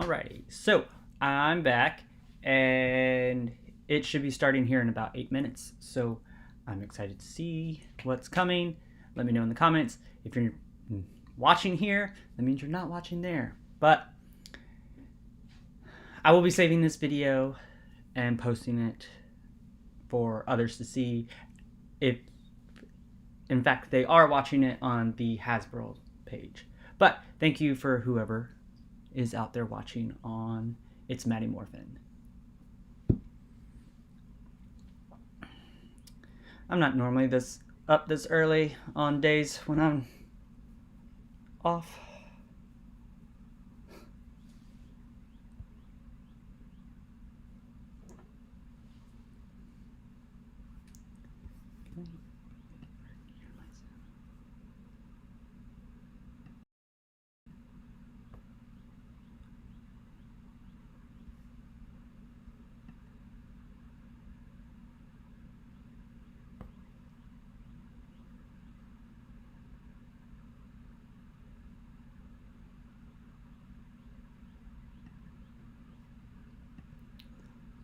Alrighty, so I'm back and it should be starting here in about 8 minutes. So I'm excited to see what's coming. Let me know in the comments. If you're watching here, that means you're not watching there. But I will be saving this video and posting it for others to see if, in fact, they are watching it on the Hasbro page. But thank you for whoever is out there watching on It's Maddie Morphin. I'm not normally up this early on days when I'm off.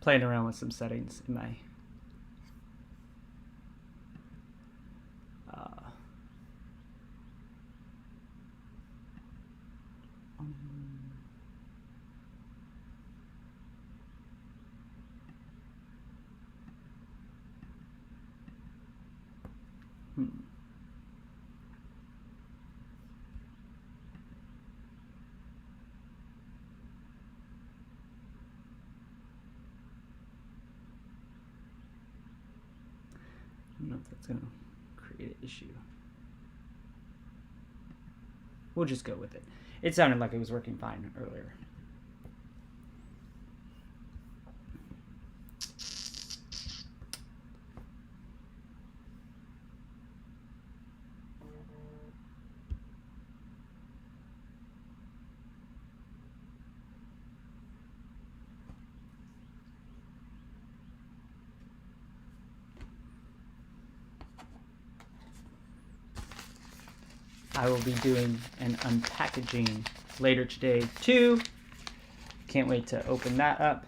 Playing around with some settings in my I don't know if that's going to create an issue. We'll just go with it. It sounded like it was working fine earlier. I will be doing an unpackaging later today too. Can't wait to open that up.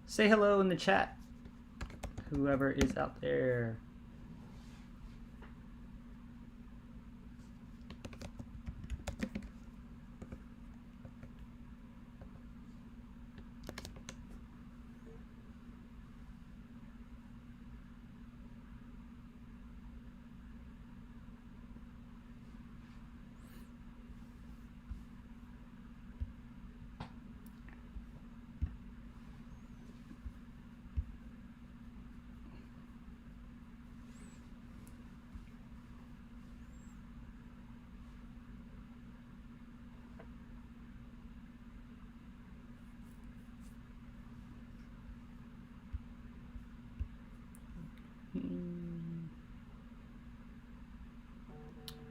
Say hello in the chat, whoever is out there.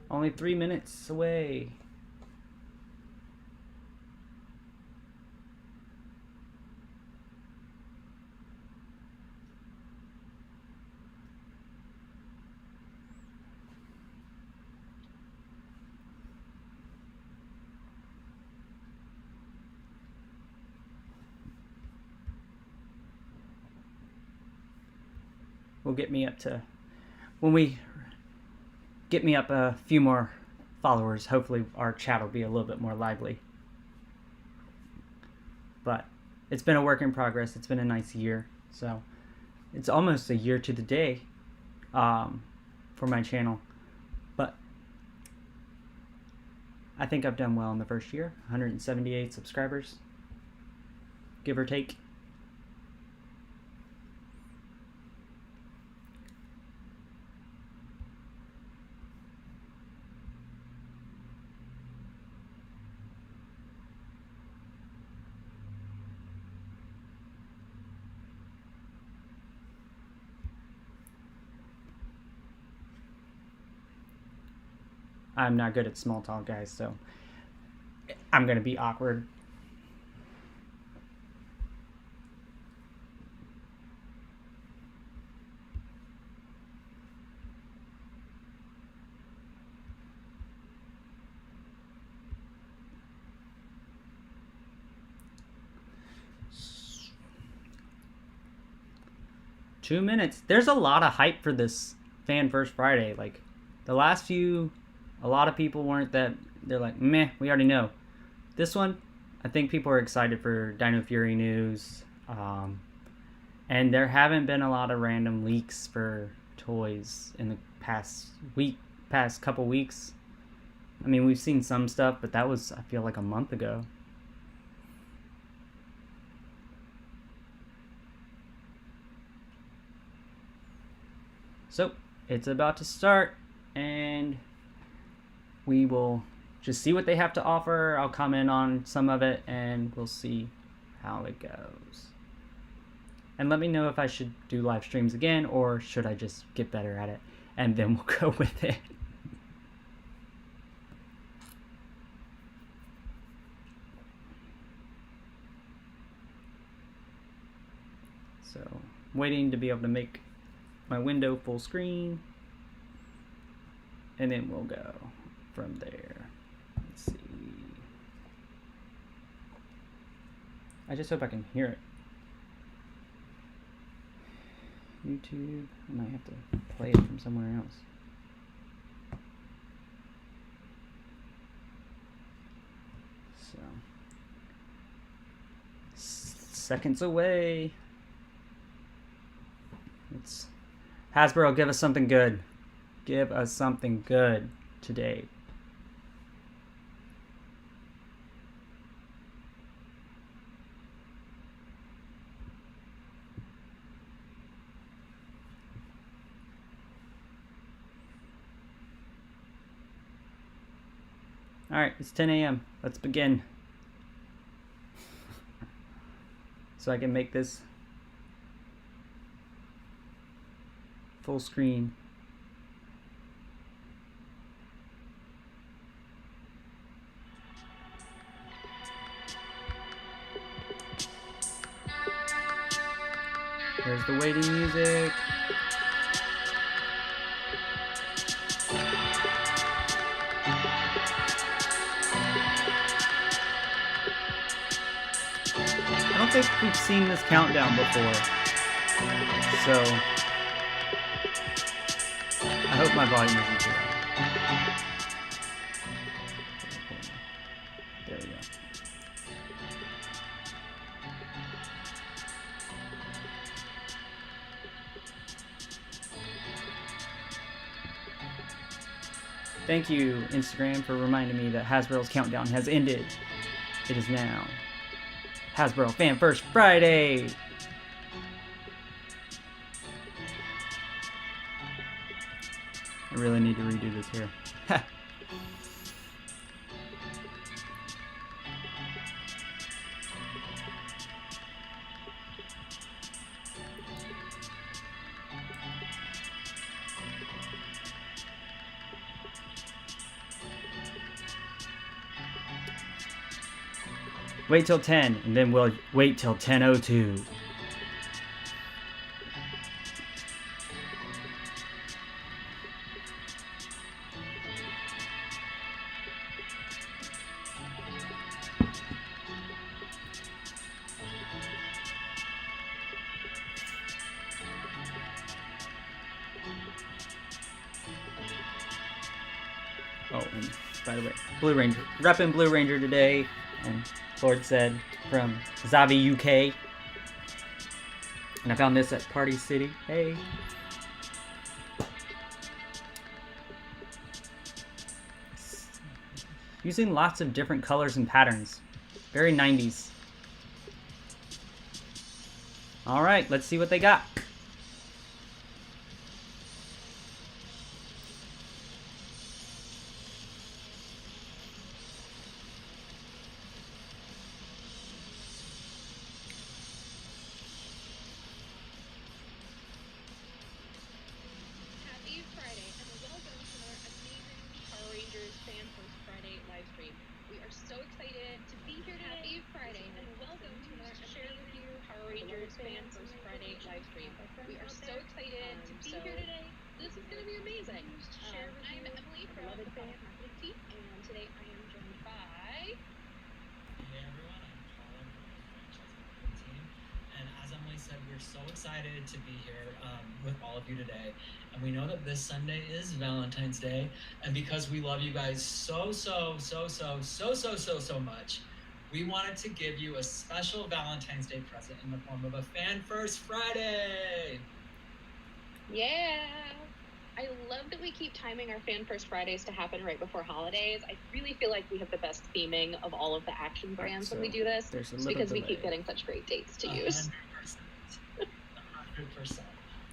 Only 3 minutes away. will get me up to, when we get me up a few more followers, hopefully our chat will be a little bit more lively. But it's been a work in progress. It's been a nice year. So it's almost a year to the day for my channel. But I think I've done well in the first year. 178 subscribers, give or take. I'm not good at small talk, guys, so I'm going to be awkward. Two minutes. There's a lot of hype for this Fan First Friday. Like, the last few, a lot of people weren't that, they're like, meh, we already know. This one, I think people are excited for Dino Fury news. And there haven't been a lot of random leaks for toys in the past couple weeks. I mean, we've seen some stuff, but that was, I feel like, a month ago. So, it's about to start, and we will just see what they have to offer. I'll comment on some of it, and we'll see how it goes. And let me know if I should do live streams again, or should I just get better at it, and then we'll go with it. So, waiting to be able to make my window full screen, and then we'll go from there. Let's see. I just hope I can hear it. YouTube, I might have to play it from somewhere else. So, seconds away. It's Hasbro, give us something good. Give us something good today. Alright, it's 10 a.m. Let's begin. So I can make this full screen. There's the waiting music. I don't think we've seen this countdown before, so I hope my volume isn't too loud. There we go. Thank you, Instagram, for reminding me that Hasbro's countdown has ended. It is now Hasbro Fan First Friday! I really need to redo this here. Wait till 10, and then we'll wait till 10:02. Oh, and by the way, Blue Ranger. Reppin' Blue Ranger today. And Lord said from Zavi, UK. And I found this at Party City. Hey. Using lots of different colors and patterns. Very 90s. Alright, let's see what they got. Happy Friday, and welcome to another amazing Power Rangers Fan First Friday live stream. We are so excited to be here today. Happy Friday, and welcome to another amazing Power Rangers Fan First Friday live stream. We are so excited to be here today. This is going to be amazing. I'm Emily from the Product Marketing team, and today I am joined by... Hey everyone, I'm Colin from the Franchise Marketing team, and as Emily said, we're so excited to be here with all of you today. And we know that this Sunday is Valentine's Day, and because we love you guys so much, we wanted to give you a special Valentine's Day present in the form of a Fan First Friday. Yeah! I love that we keep timing our Fan First Fridays to happen right before holidays. I really feel like we have the best theming of all of the action brands when we do this, because we keep getting such great dates to use. 100%.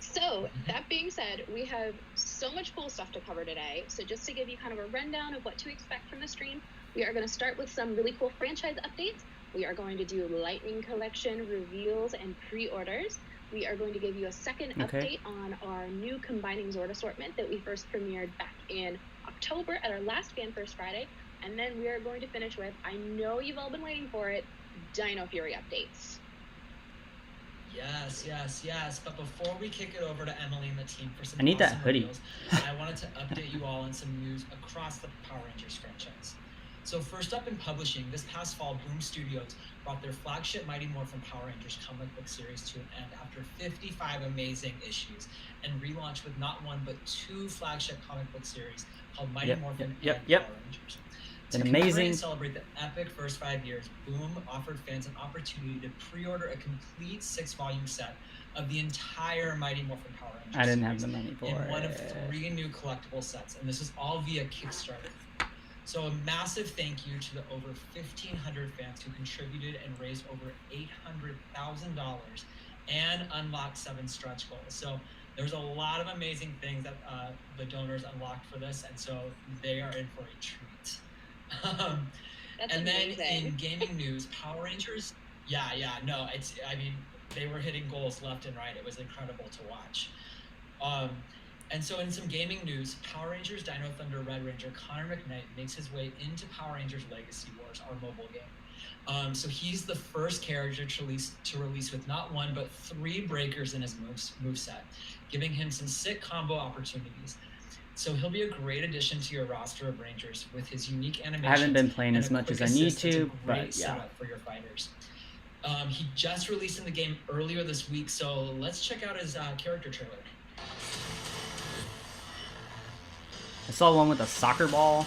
So, that being said, we have so much cool stuff to cover today. So just to give you kind of a rundown of what to expect from the stream, we are going to start with some really cool franchise updates. We are going to do Lightning Collection reveals and pre-orders. We are going to give you a second update on our new Combining Zord assortment that we first premiered back in October at our last Fan First Friday. And then we are going to finish with, I know you've all been waiting for it, Dino Fury updates. Yes. But before we kick it over to Emily and the team for some awesome that hoodie. reveals, I wanted to update you all on some news across the Power Rangers franchise. So first up in publishing, this past fall, Boom Studios brought their flagship Mighty Morphin Power Rangers comic book series to an end after 55 amazing issues, and relaunched with not one but two flagship comic book series called Mighty Morphin and Power Rangers. To amazing. Celebrate the epic first 5 years, Boom offered fans an opportunity to pre-order a complete 6-volume set of the entire Mighty Morphin Power Rangers. I didn't have the money for it. In one of 3 new collectible sets, and this is all via Kickstarter. So a massive thank you to the over 1,500 fans who contributed and raised over $800,000 and unlocked 7 stretch goals. So there's a lot of amazing things that the donors unlocked for this, and so they are in for a treat. And then in gaming news, Power Rangers, they were hitting goals left and right. It was incredible to watch. And so in some gaming news, Power Rangers Dino Thunder Red Ranger Connor McKnight makes his way into Power Rangers Legacy Wars, our mobile game. So he's the first character to release with not one but 3 breakers in his moveset, giving him some sick combo opportunities. So he'll be a great addition to your roster of Rangers with his unique animation. I haven't been playing as much as I need to, but yeah. For your fighters. He just released in the game earlier this week, so let's check out his character trailer. I saw one with a soccer ball.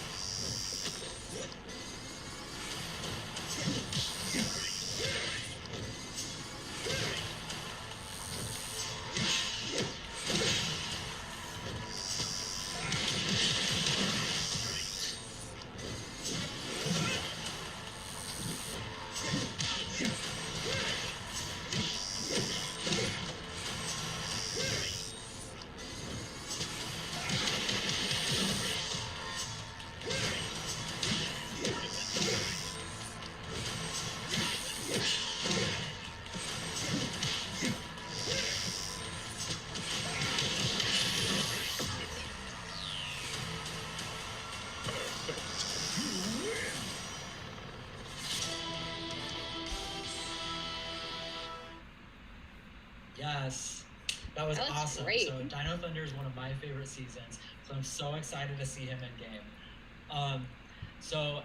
Yes, that was awesome. Great. So Dino Thunder is one of my favorite seasons, so I'm so excited to see him in game.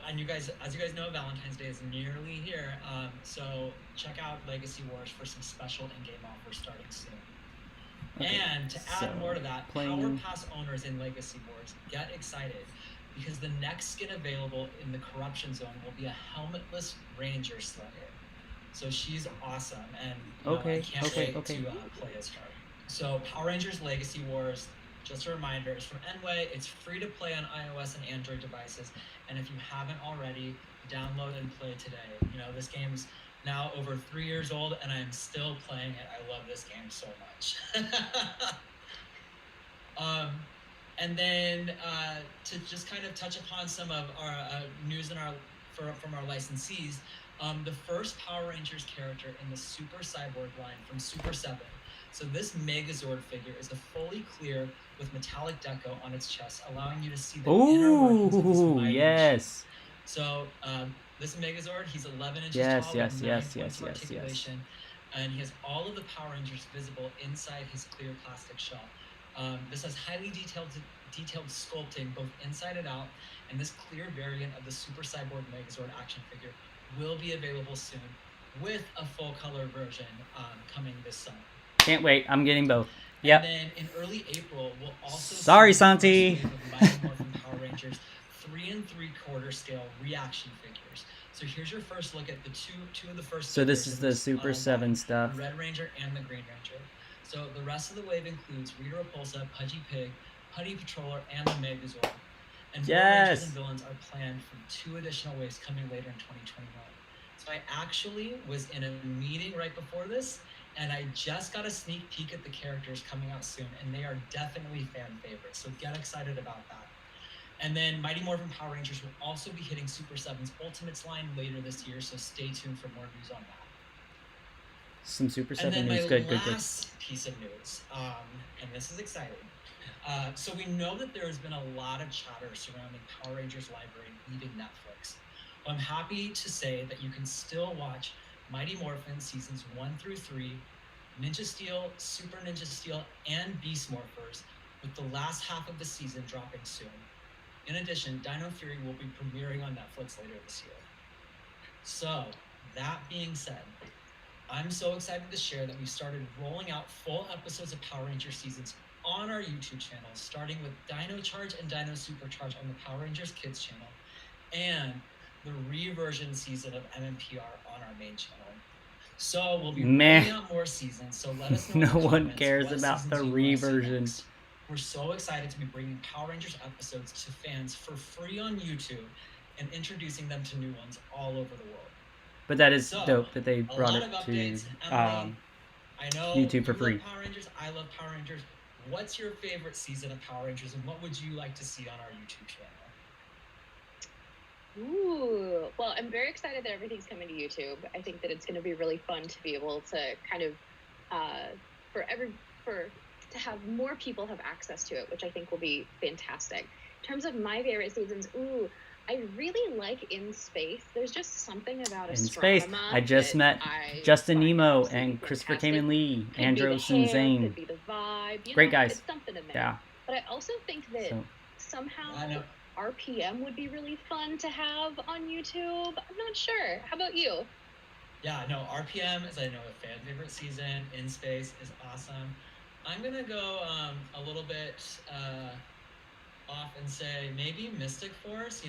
And you guys, as you guys know, Valentine's Day is nearly here. So check out Legacy Wars for some special in-game offers starting soon. Okay, and to add more to that, Power Pass owners in Legacy Wars, get excited. because the next skin available in the Corruption Zone will be a helmetless Ranger Slayer. So she's awesome, and I can't wait to play as her. So Power Rangers Legacy Wars, just a reminder, is from Enway. It's free to play on iOS and Android devices, and if you haven't already, download and play today. This game's now over 3 years old, and I'm still playing it. I love this game so much. And then to just kind of touch upon some of our news from our licensees, the first Power Rangers character in the Super Cyborg line from Super 7. So this Megazord figure is a fully clear with metallic deco on its chest, allowing you to see the inner workings of this mighty machine. So this Megazord, he's 11 inches tall with 9 points of articulation, and he has all of the Power Rangers visible inside his clear plastic shell. This has highly detailed sculpting both inside and out, and this clear variant of the Super Cyborg Megazord action figure will be available soon with a full color version coming this summer. Can't wait. I'm getting both. Yep. And then in early April, we'll also see Santi. The first wave of Mighty Morphin Power Rangers 3 3/4 scale reaction figures. So here's your first look at the two of the first. So this is the Super 7 stuff. The Red Ranger and the Green Ranger. So the rest of the wave includes Rita Repulsa, Pudgy Pig, Putty Patroller, and the Megazord. And more Rangers and villains are planned for 2 additional waves coming later in 2021. So I actually was in a meeting right before this, and I just got a sneak peek at the characters coming out soon, and they are definitely fan favorites. So get excited about that. And then Mighty Morphin Power Rangers will also be hitting Super 7's Ultimates line later this year, so stay tuned for more news on that. Some Super 7 and then news. Good. Last piece of news, and this is exciting. So we know that there has been a lot of chatter surrounding Power Rangers Library leaving Netflix. Well, I'm happy to say that you can still watch Mighty Morphin Seasons 1 through 3, Ninja Steel, Super Ninja Steel, and Beast Morphers, with the last half of the season dropping soon. In addition, Dino Fury will be premiering on Netflix later this year. So, that being said, I'm so excited to share that we've started rolling out full episodes of Power Rangers seasons on our YouTube channel, starting with Dino Charge and Dino Supercharge on the Power Rangers Kids channel, and the reversion season of MMPR on our main channel. So we'll be rolling out more seasons, so let us know. No one cares about the reversion. We're so excited to be bringing Power Rangers episodes to fans for free on YouTube and introducing them to new ones all over the world. But that is dope that they brought it to YouTube for free. Love Power Rangers. I love Power Rangers. What's your favorite season of Power Rangers, and what would you like to see on our YouTube channel? Ooh, well, I'm very excited that everything's coming to YouTube. I think that it's going to be really fun to be able to kind of, to have more people have access to it, which I think will be fantastic. In terms of my favorite seasons, I really like In Space. There's just something about In Space. I just met Justin Nemo and Christopher Kamen Lee, Andros and Zane. Could be the vibe. Great guys. It's something in there. Yeah. But I also think that somehow RPM would be really fun to have on YouTube. I'm not sure. How about you? Yeah, no, RPM is, I know, a fan favorite season. In Space is awesome. I'm going to go a little bit off and say maybe Mystic Force,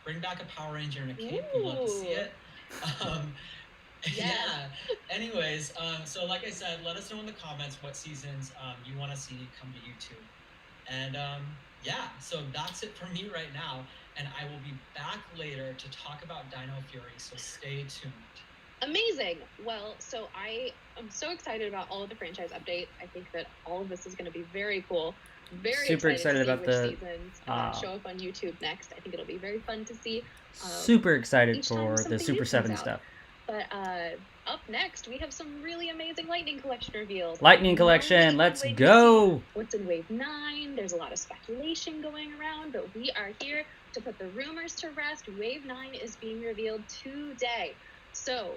bring back a Power Ranger in a cape. We'd love to see it. Yeah. Anyways, so like I said, let us know in the comments what seasons you want to see come to YouTube. And so that's it for me right now. And I will be back later to talk about Dino Fury, so stay tuned. Amazing. Well, so I am so excited about all of the franchise updates. I think that all of this is going to be very cool. Very super excited to see about which the seasons show up on YouTube next. I think it'll be very fun to see. Super excited for the Super 7 stuff. But up next, we have some really amazing Lightning Collection reveals. Lightning Collection, let's go! What's in Wave 9? There's a lot of speculation going around, but we are here to put the rumors to rest. Wave 9 is being revealed today. So,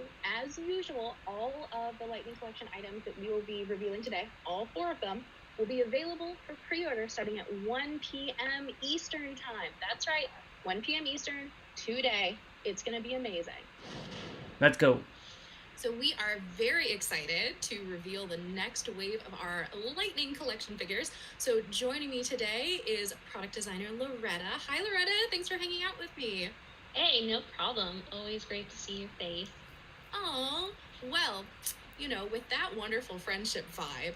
as usual, all of the Lightning Collection items that we will be revealing today, all 4 of them, will be available for pre-order starting at 1 p.m. Eastern Time. That's right, 1 p.m. Eastern today. It's going to be amazing. Let's go. So we are very excited to reveal the next wave of our Lightning Collection figures. So joining me today is product designer Loretta. Hi, Loretta. Thanks for hanging out with me. Hey, no problem. Always great to see your face. Oh, well, you know, with that wonderful friendship vibe,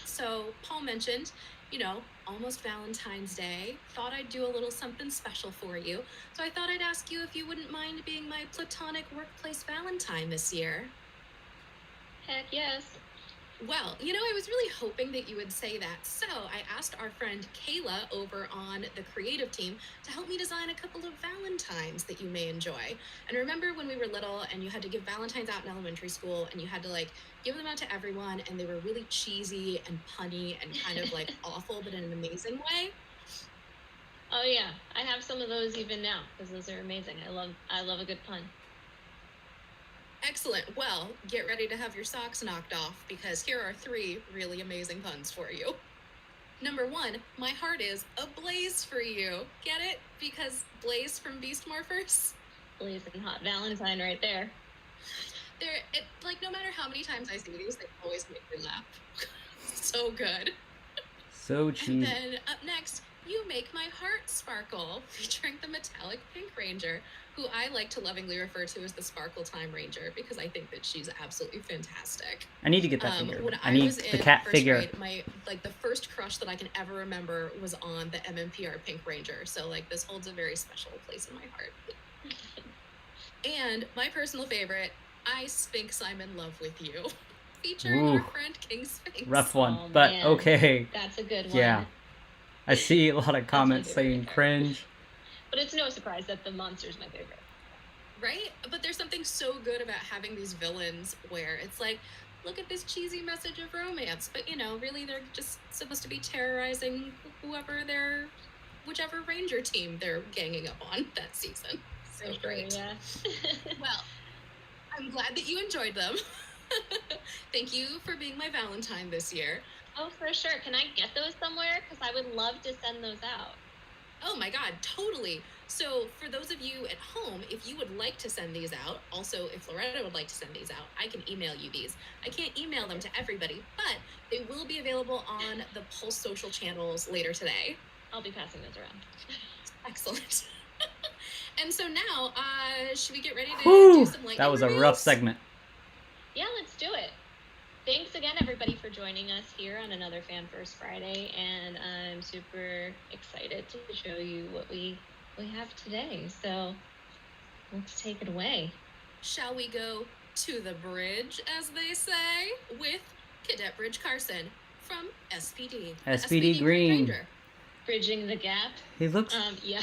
so Paul mentioned, you know, almost Valentine's Day. Thought I'd do a little something special for you. So I thought I'd ask you if you wouldn't mind being my platonic workplace Valentine this year. Heck yes. Well, you know, I was really hoping that you would say that. So I asked our friend Kayla over on the creative team to help me design a couple of Valentines that you may enjoy. And remember when we were little and you had to give Valentines out in elementary school and you had to like give them out to everyone and they were really cheesy and punny and kind of like awful, but in an amazing way? Oh yeah, I have some of those even now because those are amazing. I love a good pun. Excellent. Well, get ready to have your socks knocked off because here are 3 really amazing puns for you. Number 1, my heart is ablaze for you. Get it? Because Blaze from Beast Morphers? Blazing hot Valentine right there. Like, no matter how many times I see these, they always make me laugh. So good. So cheap. And then up next, you make my heart sparkle, featuring the metallic Pink Ranger, who I like to lovingly refer to as the Sparkle Time Ranger because I think that she's absolutely fantastic. I need to get that figure. When I need was the in cat first figure. grade, the first crush that I can ever remember was on the MMPR Pink Ranger. So like this holds a very special place in my heart. And my personal favorite, I Sphinx, I'm in love with you, featuring our friend King Sphinx. Rough one, Oh, but man. okay. That's a good one. Yeah. I see a lot of comments saying cringe. But it's no surprise that the monster's my favorite. Right? But there's something so good about having these villains where it's like, look at this cheesy message of romance, but you know, really they're just supposed to be terrorizing whichever ranger team they're ganging up on that season. So great. Yeah. Well, I'm glad that you enjoyed them. Thank you for being my Valentine this year. Oh, for sure. Can I get those somewhere? Because I would love to send those out. Oh my God, totally. So for those of you at home, if you would like to send these out, also if Loretta would like to send these out, I can email you these. I can't email them to everybody, but they will be available on the Pulse social channels later today. I'll be passing those around. Excellent. And so now, should we get ready to Whew, do some lightning that was a reveals? rough segment. Yeah, let's do it. Thanks again, everybody, for joining us here on another Fan First Friday, and I'm super excited to show you what we have today. So let's take it away. Shall we go to the bridge, as they say, with Cadet Bridge Carson from SPD. SPD Green. Ranger. Bridging the gap. He looks. Yeah.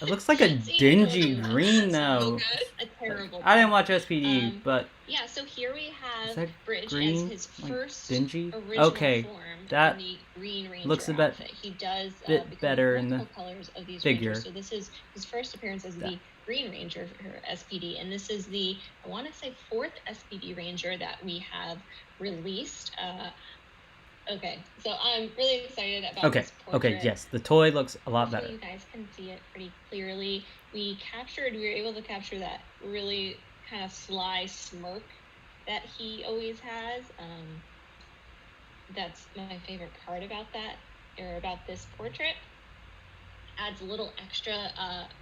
It looks like a dingy green So though. good. A terrible. I didn't watch SPD, but Yeah, so here we Is have that Bridge green? as his Like first dingy? original Okay, form that in the Green Ranger looks a bit- outfit. He does bit become better in the multiple colors of these figure. Rangers. So this is his first appearance as the Green Ranger for SPD, and this is the, I want to say, 4th SPD Ranger that we have released. Okay, so I'm really excited about this portrait. Okay, yes, the toy looks a lot Hopefully better. you guys can see it pretty clearly. We were able to capture that really kind of sly smirk that he always has. That's my favorite part about that, or about this portrait. Adds a little extra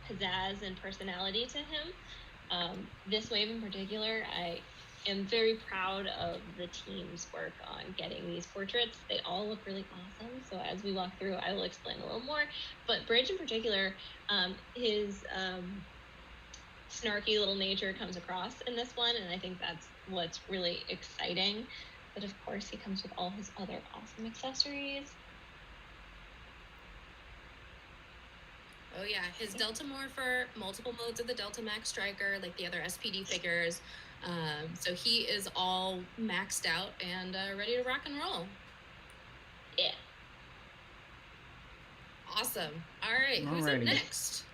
pizzazz and personality to him. This wave in particular, I am very proud of the team's work on getting these portraits. They all look really awesome. So as we walk through, I will explain a little more. But Bridge in particular, his snarky little nature comes across in this one, and I think that's what's really exciting. But of course, he comes with all his other awesome accessories. Oh yeah, his Delta Morpher, multiple modes of the Delta Max Striker, like the other SPD figures. So he is all maxed out and ready to rock and roll. Yeah. Awesome. All right, who's up Alrighty. next?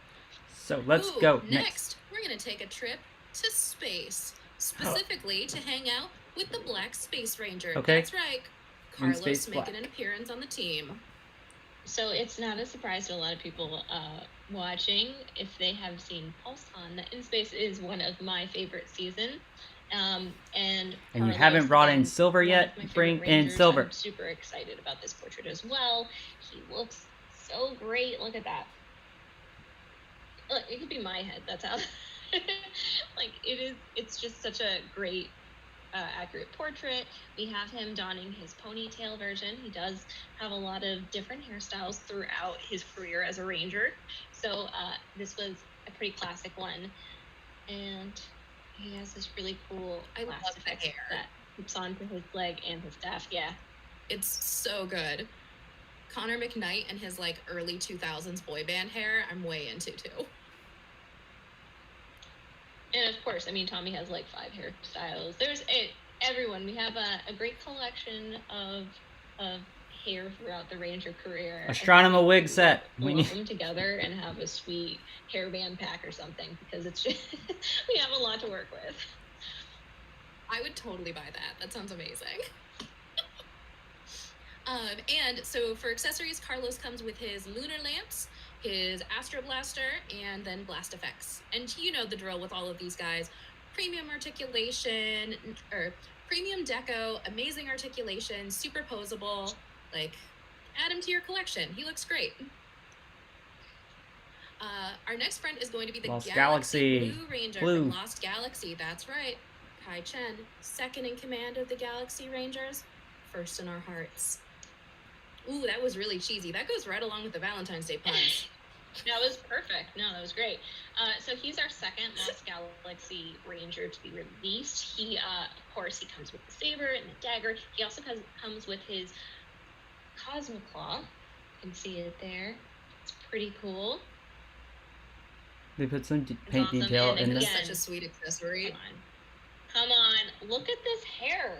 So let's Ooh, go next. We're going to take a trip to space, specifically to hang out with the Black Space Ranger. Okay. That's right. Carlos Space making Black. an appearance on the team. So it's not a surprise to a lot of people watching if they have seen Pulse On that In Space is one of my favorite seasons. And you Carlos, haven't brought in again, silver one yet? of my favorite Bring in Rangers. silver. I'm super excited about this portrait as well. He looks so great. Look at that. Look, it could be my head. That's how. Like it is. It's just such a great, accurate portrait. We have him donning his ponytail version. He does have a lot of different hairstyles throughout his career as a ranger. So this was a pretty classic one, and he has this really cool I love blast the effect hair. that hoops onto his leg and his staff. Yeah. It's so good. Connor McKnight and his like early 2000s boy band hair, I'm way into too. And of course, I mean, Tommy has like 5 hairstyles. There's everyone. We have a great collection of hair throughout the Ranger career. Astronomer wig set. We need them together and have a sweet hairband pack or something, because it's just we have a lot to work with. I would totally buy that. That sounds amazing. And so for accessories, Carlos comes with his lunar lamps, his Astro Blaster, and then blast effects. And you know the drill with all of these guys. Premium articulation, or premium deco, amazing articulation, superposable. Like, add him to your collection. He looks great. Our next friend is going to be the Lost Galaxy Galaxy. Blue Ranger Blue. from Lost Galaxy. That's right. Kai Chen, second in command of the Galaxy Rangers, first in our hearts. Ooh, that was really cheesy. That goes right along with the Valentine's Day puns. That was perfect. No, that was great. So he's our second Lost Galaxy Ranger to be released. He, of course, he comes with the saber and the dagger. He also comes with his Cosmoclaw. You can see it there. It's pretty cool. They put some It's paint awesome, detail and in again, this. Such a sweet accessory. Come on. Look at this hair.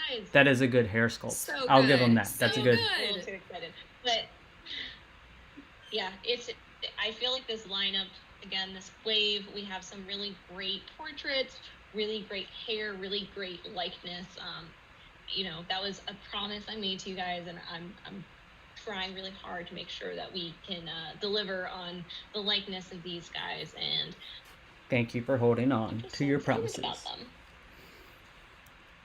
Guys. That is a good hair sculpt. So I'll give good. him that. So That's a good. I'm a little too excited. But yeah, I feel like this lineup, again, this wave, we have some really great portraits, really great hair, really great likeness. You know, that was a promise I made to you guys, and I'm trying really hard to make sure that we can deliver on the likeness of these guys. And Thank you for holding on I'm to your so excited promises. about them.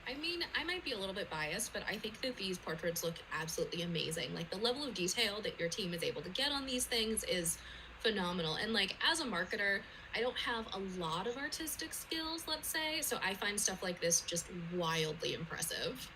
I mean, I might be a little bit biased, but I think that these portraits look absolutely amazing. Like, the level of detail that your team is able to get on these things is phenomenal. And, like, as a marketer, I don't have a lot of artistic skills, let's say, so I find stuff like this just wildly impressive.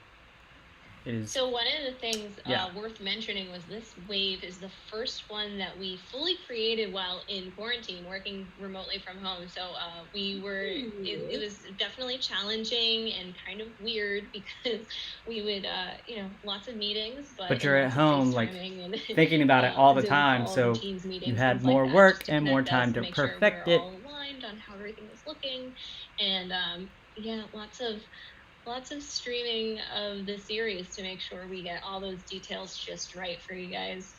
It is. So one of the things Yeah. worth mentioning was this wave is the first one that we fully created while in quarantine, working remotely from home. So we were, it was definitely challenging and kind of weird, because we would, you know, lots of meetings, But you're at lots of home, like, FaceTiming and, thinking about it all the Zoom time, calls so and Teams meetings, you had things like more that, work just to and more connect us, time to make sure perfect we're it. all aligned on how everything was looking. And yeah, lots of streaming of the series to make sure we get all those details just right for you guys.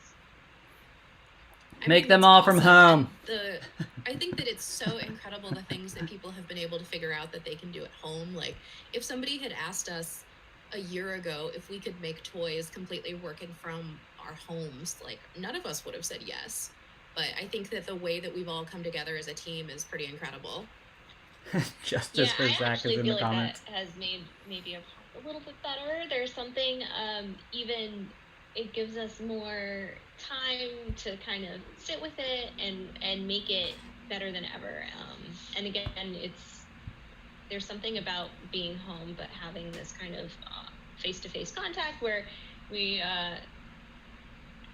Make them that's all from awesome. home. I think that it's so incredible the things that people have been able to figure out that they can do at home. Like, if somebody had asked us a year ago if we could make toys completely working from our homes, like, none of us would have said yes. But I think that the way that we've all come together as a team is pretty incredible. Justice for I Zach is actually in feel the like comments. that has made maybe a little bit better. There's something, even it gives us more time to kind of sit with it and make it better than ever. And again, there's something about being home but having this kind of face-to-face contact where we I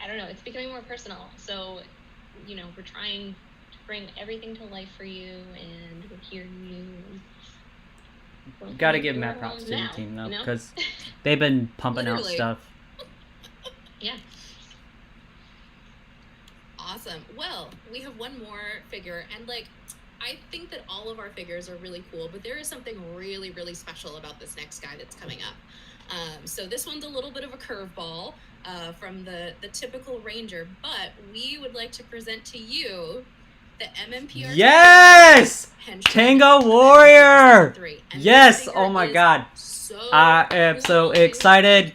don't know, it's becoming more personal. So, you know, we're trying to bring everything to life for you, and we're hearing you. Gotta give Matt props to the now, team, though, you know? because they've been pumping out Literally. stuff. Yeah. Awesome. Well, we have one more figure, and like, I think that all of our figures are really cool, but there is something really, really special about this next guy that's coming up. So this one's a little bit of a curveball from the typical Ranger, but we would like to present to you the MMPR. Yes! Henchman Tango from Warrior! MMPR 3. And Yes! this figure Oh my is god. So I am so cool. excited.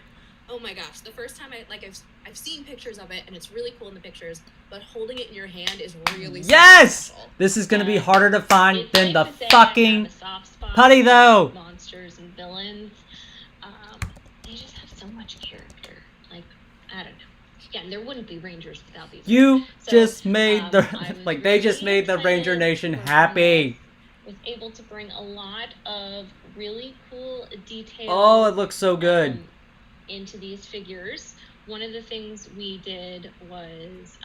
Oh my gosh, the first time I've seen pictures of it, and it's really cool in the pictures, but holding it in your hand is really Yes! special. This is going to be harder to find It's than the safe to say I fucking have a soft spot putty, for though. monsters and villains. They just have so much character. Like, I don't know. Again, there wouldn't be Rangers without these. You So, just made I the was like they just really made the Ranger excited Nation for happy. this. Was able to bring a lot of really cool details. Oh, it looks so good. Into these figures. One of the things we did was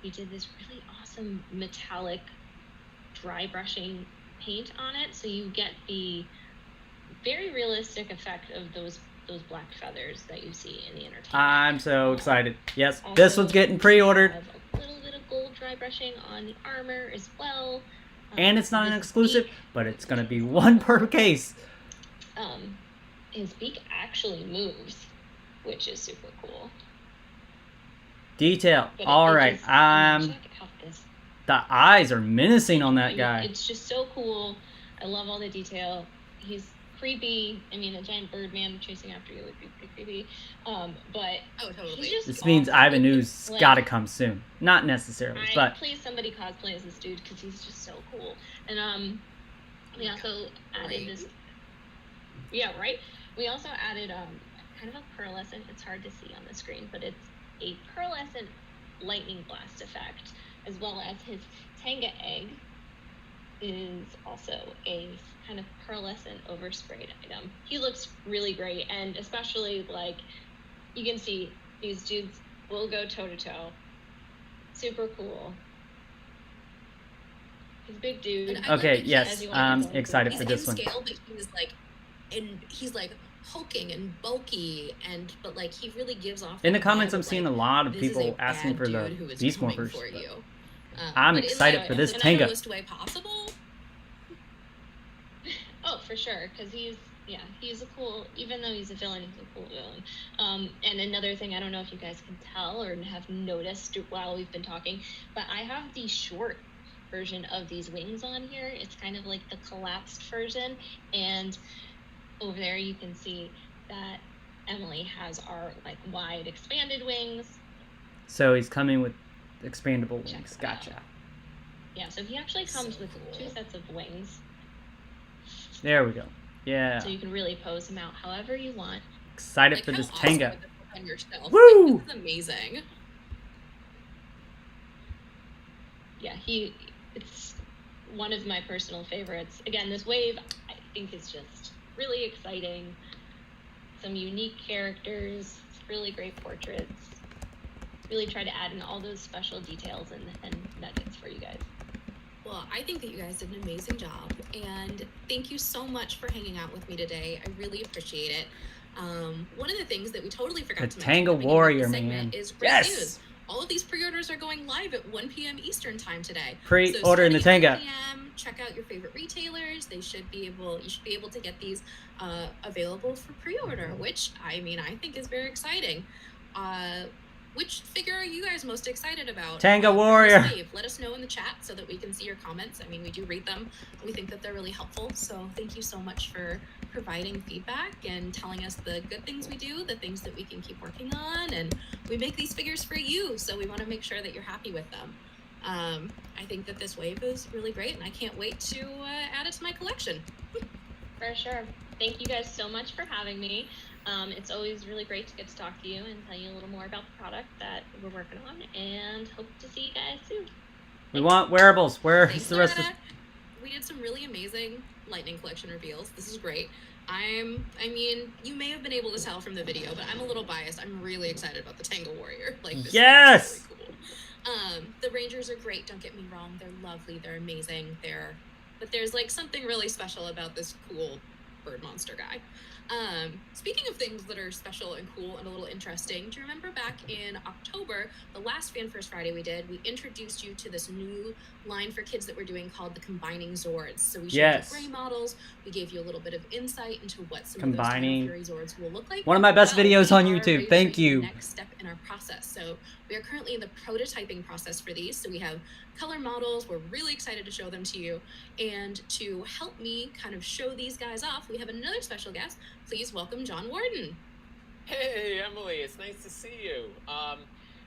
we did this really awesome metallic dry brushing paint on it, so you get the very realistic effect of those black feathers that you see in the entertainment. I'm so excited. Yes, Also, this one's getting pre-ordered. We have a little bit of gold dry brushing on the armor as well. And it's not an his exclusive, beak, but it's going to be one per case. his beak actually moves, which is super cool. Detail. But All it right. just, check out this. The eyes are menacing on that guy. It's just so cool. I love all the detail. He's creepy. I mean, a giant Birdman chasing after you would be pretty creepy. But Oh, totally. he's just This means awesome. Ivan Ooze Like, got to come soon. Not necessarily, but please somebody cosplay as this dude because he's just so cool. And we also added this. Yeah, right. We also added kind of a pearlescent. It's hard to see on the screen, but it's a pearlescent lightning blast effect, as well as his Tanga egg is also a kind of pearlescent oversprayed item. He looks really great, and especially like you can see these dudes will go toe to toe. Super cool. He's a big dude. okay, As yes, you I'm all know, excited He's for this one. in scale, but he's like hulking and bulky, but like he really gives off. In the that comments, vibe I'm of, seeing like, a lot of this is people a asking bad for the dude who is Beast coming Morphers. for you. I'm but in, excited like, for this the Tanga. coolest way possible. Oh, for sure, because he's a cool. Even though he's a villain, he's a cool villain. And another thing, I don't know if you guys can tell or have noticed while we've been talking, but I have the short version of these wings on here. It's kind of like the collapsed version, and over there you can see that Emily has our like wide expanded wings. So he's coming with expandable Check wings. that out. Gotcha. Yeah, so he actually comes So with cool. 2 sets of wings, There we go. Yeah. so you can really pose him out however you want. Excited Like, for how this awesome Tanga. would this look on your shelf? Woo! Like, this is amazing. Yeah, it's one of my personal favorites. Again, this wave I think is just really exciting. Some unique characters, really great portraits. Really try to add in all those special details and nuggets for you guys. Well, I think that you guys did an amazing job, and thank you so much for hanging out with me today. I really appreciate it. One of the things that we totally forgot The to mention Tanga at the beginning Warrior, of the segment man. is great Yes! news. All of these pre-orders are going live at 1 p.m. Eastern time today. Pre-ordering the starting at Tanga. 1 p.m., check out your favorite retailers. You should be able to get these available for pre-order, which I think is very exciting. Which figure are you guys most excited about? Tanga from this Warrior. wave? Let us know in the chat so that we can see your comments. I mean, we do read them. We think that they're really helpful. So thank you so much for providing feedback and telling us the good things we do, the things that we can keep working on. And we make these figures for you, so we want to make sure that you're happy with them. I think that this wave is really great, and I can't wait to add it to my collection. For sure. Thank you guys so much for having me. It's always really great to get to talk to you and tell you a little more about the product that we're working on, and hope to see you guys soon. We want wearables. Where's Thanks, the rest of Loretta. We did some really amazing Lightning Collection reveals. This is great. I mean, you may have been able to tell from the video, but I'm a little biased. I'm really excited about the Tanga Warrior. Like, this Yes! is really cool. The Rangers are great, don't get me wrong. They're lovely, they're amazing, but there's like something really special about this cool bird monster guy. Speaking of things that are special and cool and a little interesting, do you remember back in October, the last Fan First Friday we did, we introduced you to this new line for kids that we're doing called the Combining Zords. So we showed Yes. you gray models, we gave you a little bit of insight into what some Combining. of those Dino Fury Zords will look like. One of my best Well, videos on we are YouTube. ready Thank for the you. next step in our process. So we are currently in the prototyping process for these. So we have color models. We're really excited to show them to you. And to help me kind of show these guys off, we have another special guest. Please welcome John Warden. Hey, Emily, it's nice to see you.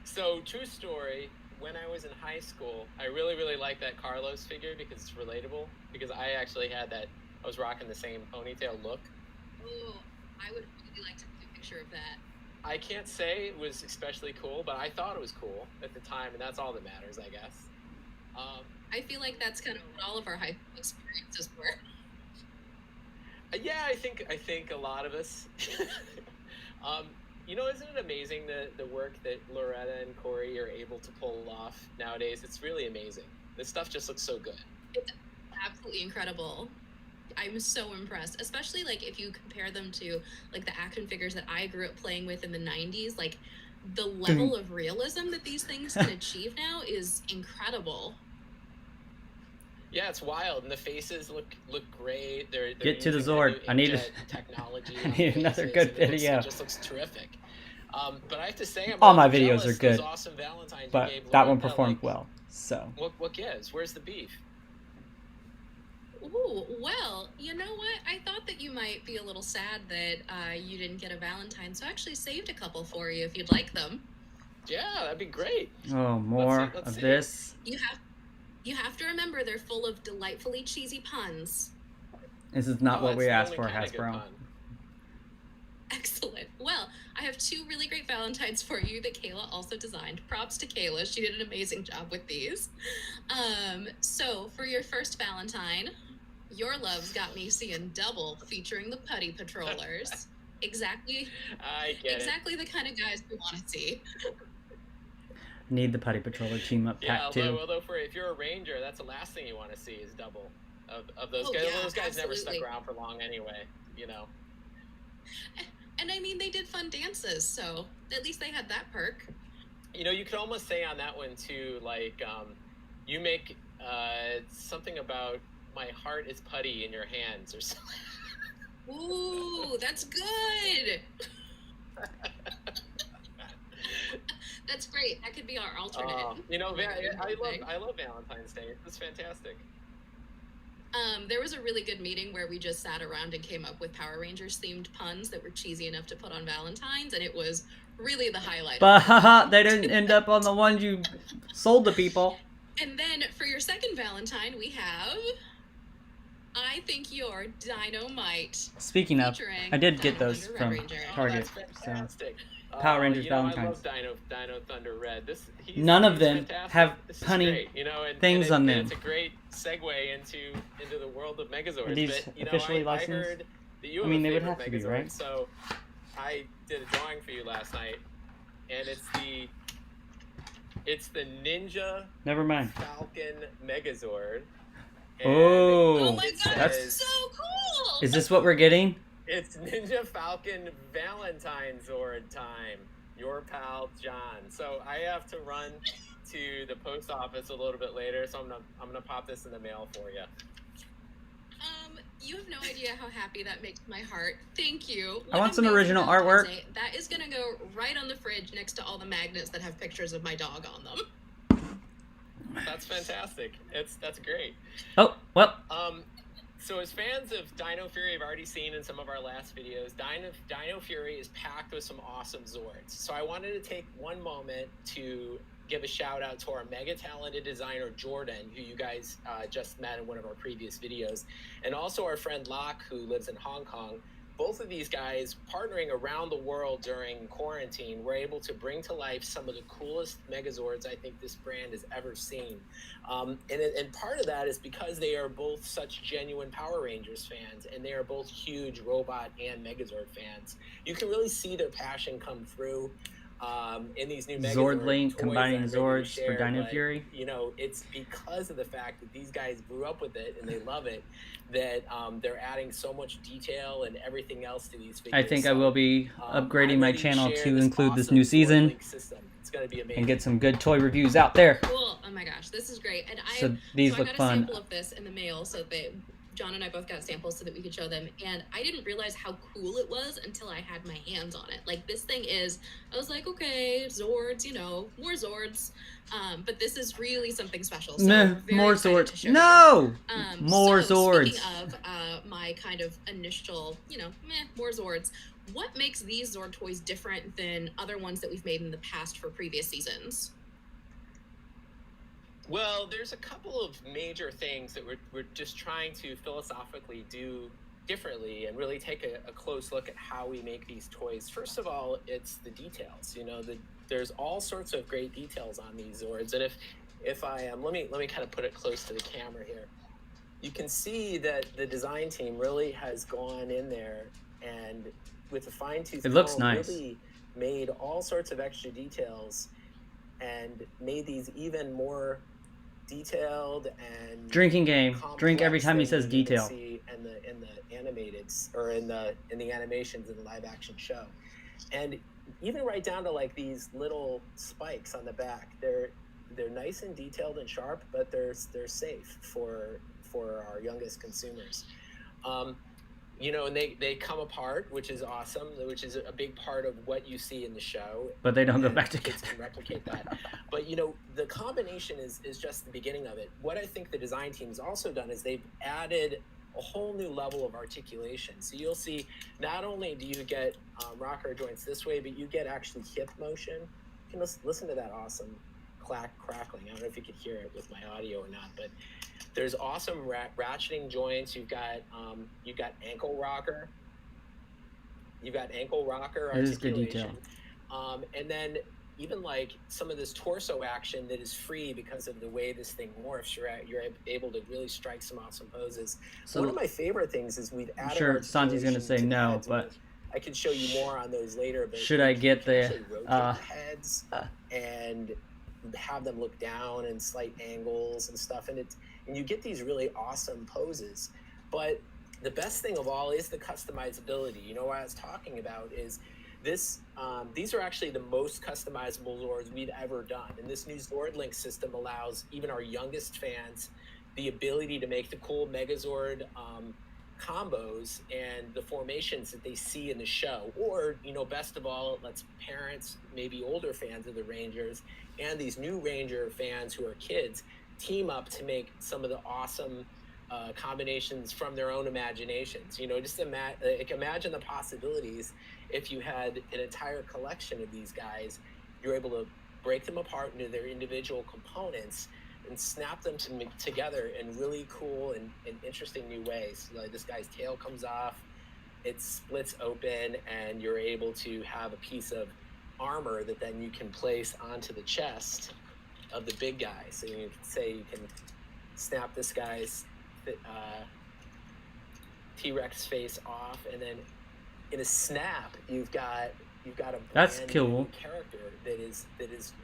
So, true story, when I was in high school, I really, really liked that Carlos figure because it's relatable. Because I actually had that, I was rocking the same ponytail look. Oh, I would really like to see a picture of that. I can't say it was especially cool, but I thought it was cool at the time, and that's all that matters, I guess. I feel like that's kind of what all of our high school experiences were. Yeah, I think a lot of us. You know, isn't it amazing the work that Loretta and Corey are able to pull off nowadays? It's really amazing. This stuff just looks so good. It's absolutely incredible. I'm so impressed, especially like if you compare them to like the action figures that I grew up playing with in the 90s. Like the level of realism that these things can achieve now is incredible. Yeah, it's wild, and the faces look great. They're Get to the using Zord. new I need technology. I need another good video. It just looks terrific. But I have to say, I'm All a my little videos jealous are of those good, awesome Valentines but you gave that one Loretta. performed Like, well. So what gives? Where's the beef? Ooh, well, you know what? I thought that you might be a little sad that you didn't get a Valentine, so I actually saved a couple for you if you'd like them. Yeah, that'd be great. oh, more Let's of see. this. You have to remember they're full of delightfully cheesy puns. This is not Oh, what that's we the asked only for, kinda good Hasbro. pun. Excellent. Well, I have two really great Valentines for you that Kayla also designed. Props to Kayla. She did an amazing job with these. So for your first Valentine, Your Love's got me seeing double featuring the Putty Patrollers. Exactly I get exactly the kind of guys we want to see. Need the Putty Patroller team up it. Yeah, pack too. although if you're a ranger, that's the last thing you want to see is double of those Oh, guys. yeah, Those guys never stuck absolutely. around for long anyway. You know. And I mean, they did fun dances, so at least they had that perk. You know, you could almost say on that one too, like you make something about my heart is putty in your hands or something. Ooh, that's good. That's great. That could be our alternate. You know, Thing. I love Valentine's Day. It's fantastic. There was a really good meeting where we just sat around and came up with Power Rangers themed puns that were cheesy enough to put on Valentine's, and it was really the highlight. But haha, they didn't end up on the ones you sold to people. And then for your second Valentine, we have I Think You're Dynamite. Speaking of, Featuring I did get Dino those Thunder from Red Ranger. Target. That's So fantastic. Power Rangers you know, Valentine's. I love Dino Thunder Red. None of he's them fantastic. have This is punny great, you know, and things on them. It's a great segue into the world of Megazords. Are these but, you know, officially I licensed? heard that you I have mean, a they would favorite have to be, Megazord, right? So I did a drawing for you last night, and it's the Ninja Never mind. Falcon Megazord. Oh, Oh my god, that's- that's so cool! Is this what we're getting? It's Ninja Falcon Valentine's Zord time. Your pal John. So I have to run to the post office a little bit later, so I'm gonna pop this in the mail for you. You have no idea how happy that makes my heart. Thank you. I What want some amazing original Valentine's artwork. Day. That is gonna go right on the fridge next to all the magnets that have pictures of my dog on them. That's fantastic. That's great. Oh, well, So as fans of Dino Fury have already seen in some of our last videos, Dino Fury is packed with some awesome Zords. So I wanted to take one moment to give a shout out to our mega talented designer Jordan, who you guys just met in one of our previous videos, and also our friend Locke, who lives in Hong Kong. Both of these guys, partnering around the world during quarantine, were able to bring to life some of the coolest Megazords I think this brand has ever seen. And part of that is because they are both such genuine Power Rangers fans, and they are both huge Robot and Megazord fans. You can really see their passion come through in these new Megazord Zord Link toys combining that I'm ready to Zords for share, Dino but, Fury. You know, it's because of the fact that these guys grew up with it and they love it that they're adding so much detail and everything else to these figures. I think I will be upgrading I'm my ready channel share to include this awesome new Zord season Link system. It's going to be amazing. and get some good toy reviews out there. Cool. Oh my gosh, this is great. And So these I look got a fun. sample of this in the mail so that John and I both got samples so that we could show them, and I didn't realize how cool it was until I had my hands on it. Like, this thing is, I was like, okay, Zords, you know, more Zords, but this is really something special. So more excited Zords. to show No! you. More so Zords. Speaking of my kind of initial, you know, more Zords, what makes these Zord toys different than other ones that we've made in the past for previous seasons? Well, there's a couple of major things that we're just trying to philosophically do differently and really take a close look at how we make these toys. First of all, it's the details. You know, there's all sorts of great details on these Zords, and if I am, let me kind of put it close to the camera here. You can see that the design team really has gone in there and with a fine-tooth comb, looks nice. Really made all sorts of extra details and made these even more detailed and drinking game. Drink every time he says detail. See in the animated or in the animations in the live action show, and even right down to like these little spikes on the back. They're nice and detailed and sharp, but they're safe for our youngest consumers. You know, and they come apart, which is awesome, which is a big part of what you see in the show. But they don't go back together. Kids can replicate that. But, you know, the combination is just the beginning of it. What I think the design team's also done is they've added a whole new level of articulation. So you'll see not only do you get rocker joints this way, but you get actually hip motion. You can listen to that awesome crackling. I don't know if you could hear it with my audio or not, but there's awesome ratcheting joints. You've got ankle rocker. You've got ankle rocker articulation. This is good detail. And then even like some of this torso action that is free because of the way this thing morphs. You're able to really strike some awesome poses. So one of my favorite things is we've added. I'm sure Santi's going to say no, but I can show you more on those later. But should I get the heads and have them look down and slight angles and stuff, and you get these really awesome poses. But the best thing of all is the customizability. You know what I was talking about is this. These are actually the most customizable Zords we've ever done, and this new Zord Link system allows even our youngest fans the ability to make the cool Megazord combos and the formations that they see in the show. Or, you know, best of all, it lets parents, maybe older fans of the Rangers, and these new Ranger fans who are kids team up to make some of the awesome combinations from their own imaginations. You know, just imagine the possibilities if you had an entire collection of these guys. You're able to break them apart into their individual components and snap them together in really cool and interesting new ways. Like this guy's tail comes off, it splits open, and you're able to have a piece of armor that then you can place onto the chest of the big guy. So you can say you can snap this guy's T-Rex face off, and then in a snap you've got a that's brand cool new character that is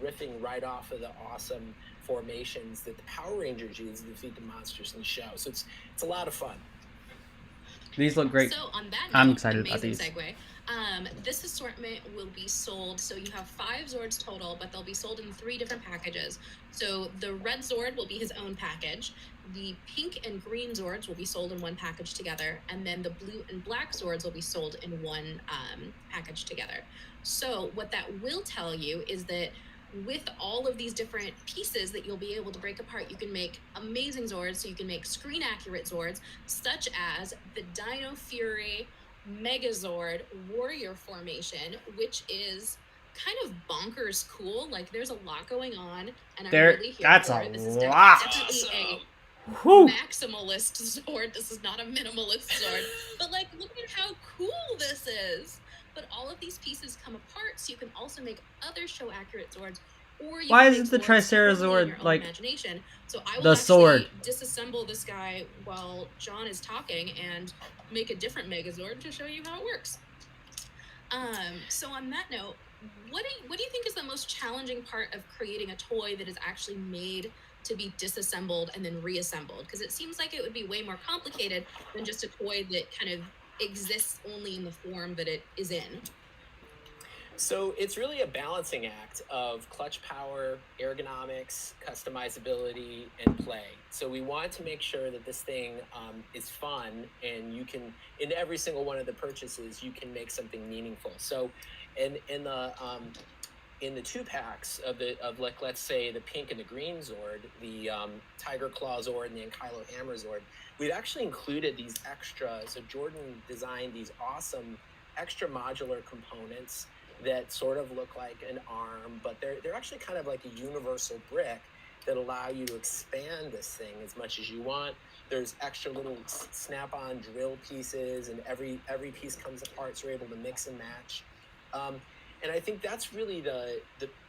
riffing right off of the awesome formations that the Power Rangers use to defeat the monsters in the show. So it's a lot of fun. These look great. So on that note, I'm excited about these. Segue. This assortment will be sold. So you have 5 Zords total, but they'll be sold in 3 different packages. So the red Zord will be his own package. The pink and green Zords will be sold in one package together, and then the blue and black Zords will be sold in one package together. So what that will tell you is that with all of these different pieces that you'll be able to break apart, you can make amazing Zords. So you can make screen accurate Zords, such as the Dino Fury Megazord Warrior Formation, which is kind of bonkers cool. Like there's a lot going on, and I'm really here that's for a it. This is lot. definitely a Whew. maximalist Zord. This is not a minimalist Zord. But like, look at how cool this is. But all of these pieces come apart, so you can also make other show accurate Zords. Or you Why can isn't make the Zords totally in Tricerazord your own like imagination. So I will the actually sword? Disassemble this guy while John is talking and make a different Megazord to show you how it works. So on that note, what do you think is the most challenging part of creating a toy that is actually made to be disassembled and then reassembled? Because it seems like it would be way more complicated than just a toy that kind of exists only in the form that it is in. So it's really a balancing act of clutch power, ergonomics, customizability, and play. So we want to make sure that this thing is fun, and you can, in every single one of the purchases, you can make something meaningful. So in the 2-packs of like, let's say the pink and the green Zord, the Tiger Claw Zord and the Kylo Hammer Zord, we've actually included these extra. So Jordan designed these awesome extra modular components that sort of look like an arm, but they're actually kind of like a universal brick that allow you to expand this thing as much as you want. There's extra little snap-on drill pieces, and every piece comes apart, so you're able to mix and match. And I think that's really the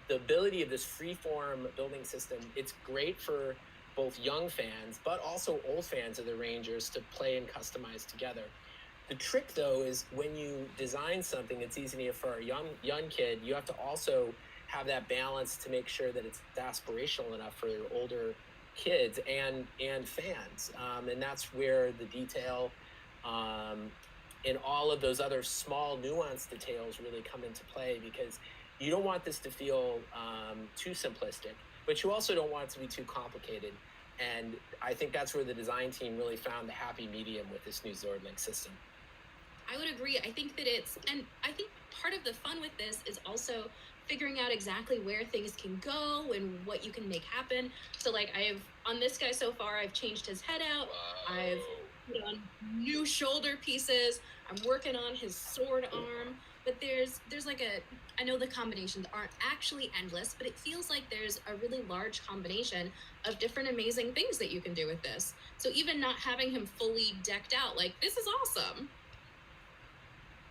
ability of this freeform building system. It's great for both young fans, but also old fans of the Rangers to play and customize together. The trick, though, is when you design something that's easy for a young kid, you have to also have that balance to make sure that it's aspirational enough for your older kids and fans. And that's where the detail and all of those other small nuanced details really come into play, because you don't want this to feel too simplistic, but you also don't want it to be too complicated. And I think that's where the design team really found the happy medium with this new Zord Link system. I would agree. I think that and I think part of the fun with this is also figuring out exactly where things can go and what you can make happen. So like on this guy so far, I've changed his head out. Whoa. I've put on new shoulder pieces. I'm working on his sword arm, but there's like I know the combinations aren't actually endless, but it feels like there's a really large combination of different amazing things that you can do with this. So even not having him fully decked out, like, this is awesome.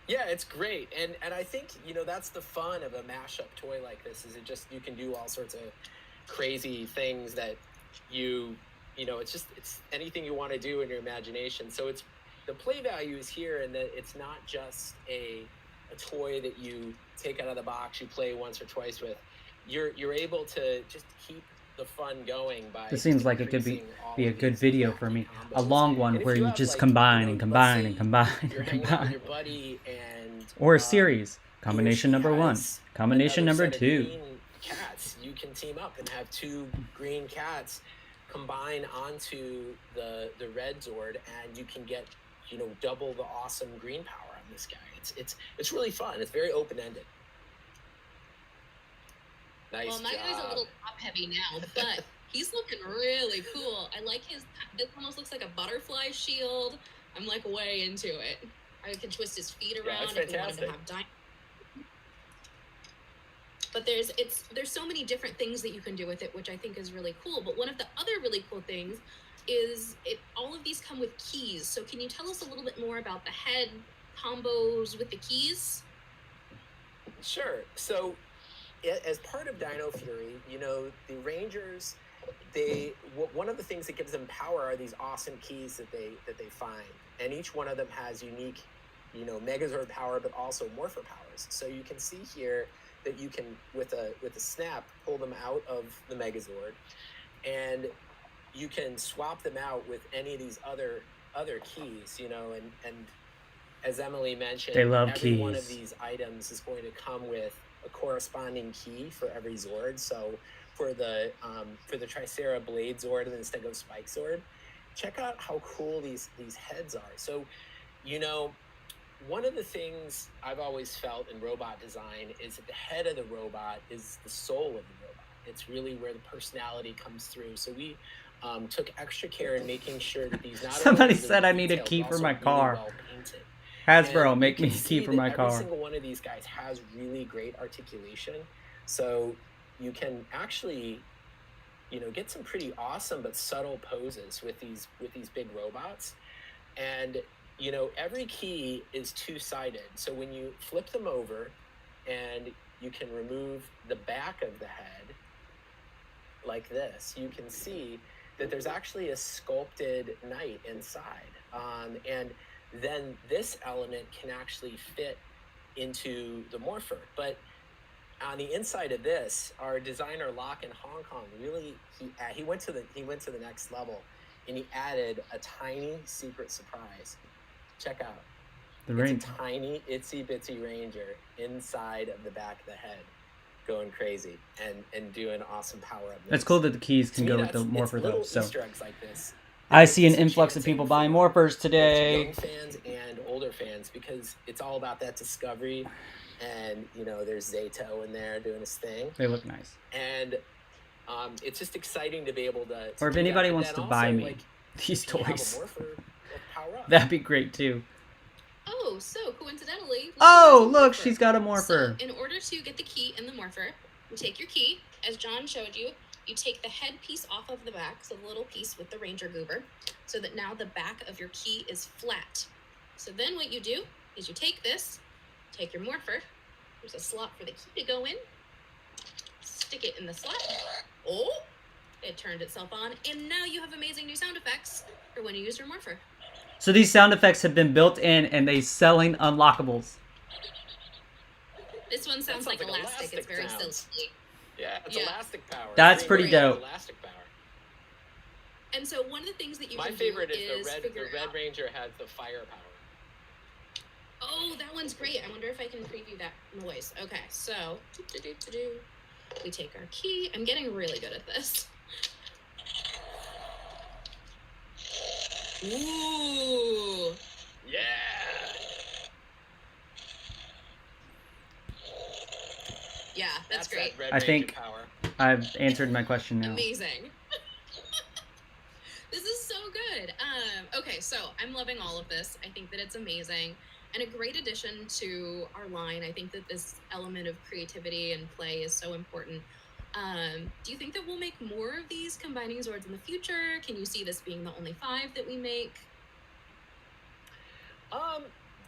Yeah, it's great. And I think, that's the fun of a mashup toy like this, is you can do all sorts of crazy things that it's anything you want to do in your imagination. So the play value is here, and that it's not just a toy that you take out of the box, you play once or twice with. You're able to just keep the fun going by. This seems like it could be a good video for me. A long one where you just combine and combine and combine and combine. With your buddy and or a series. Combination number 1. Combination number 2. Cats. You can team up and have 2 green cats combine onto the red Zord, and you can get double the awesome green power on this guy. It's really fun. It's very open-ended. Nice well, my job. guy's a little top heavy now, but he's looking really cool. I like this almost looks like a butterfly shield. I'm like way into it. I can twist his feet around if we wanted to have Dino. But there's so many different things that you can do with it, which I think is really cool. But one of the other really cool things is all of these come with keys. So can you tell us a little bit more about the head combos with the keys? Sure. So as part of Dino Fury, the Rangers, one of the things that gives them power are these awesome keys that they find, and each one of them has unique, Megazord power, but also Morpher powers. So you can see here that you can, with a snap, pull them out of the Megazord, and you can swap them out with any of these other keys, and as Emily mentioned, they love every keys. One of these items is going to come with a corresponding key for every Zord. So for the Tricera Blade Zord and the Stego Spike Zord, check out how cool these heads are. So, one of the things I've always felt in robot design is that the head of the robot is the soul of the robot. It's really where the personality comes through. So we took extra care in making sure that these Somebody said I need a key for my car. Well painted. Hasbro, make me a key for my car. Every single one of these guys has really great articulation, so you can actually, get some pretty awesome but subtle poses with these big robots. And every key is 2-sided. So when you flip them over, and you can remove the back of the head like this, you can see that there's actually a sculpted knight inside, and then this element can actually fit into the Morpher. But on the inside of this, our designer Locke in Hong Kong really he went to the next level, and he added a tiny secret surprise. Check out. The It's a tiny, itsy-bitsy ranger inside of the back of the head, going crazy and doing awesome power-up moves. It's cool that the keys can To me, go with the it's Morpher, though. little So Easter eggs like this. I that see an it's influx of enchanting people buying for Morphers both today. young fans and older fans, because it's all about that discovery. And, you know, there's Zato in there doing his thing. They look nice. And it's just exciting to be able to Or if do anybody that. wants But to then buy also, me like, these you have a toys, Morpher, like, power up. that'd be great too. Oh, so coincidentally. Oh, there's a look, Morpher. she's got a Morpher. So in order to get the key in the Morpher, you take your key, as John showed you. You take the head piece off of the back, so the little piece with the Ranger goober, so that now the back of your key is flat. So then what you do is you take this, take your Morpher, there's a slot for the key to go in, stick it in the slot. Oh, it turned itself on, and now you have amazing new sound effects for when you use your Morpher. So these sound effects have been built in, and they selling unlockables. This one sounds like elastic. It's very sounds. silky. Yeah, it's elastic power. That's It's pretty really dope. Elastic power. And so one of the things that you My can favorite do is the figure Red out... Ranger has the fire power. Oh, that one's great. I wonder if I can preview that noise. Okay, so we take our key. I'm getting really good at this. Ooh. Yeah. Yeah, that's great. That Red I Ranger think power. I've answered my question now. Amazing. This is so good. Okay, so I'm loving all of this. I think that it's amazing and a great addition to our line. I think that this element of creativity and play is so important. Do you think that we'll make more of these combining Zords in the future? Can you see this being the only 5 that we make?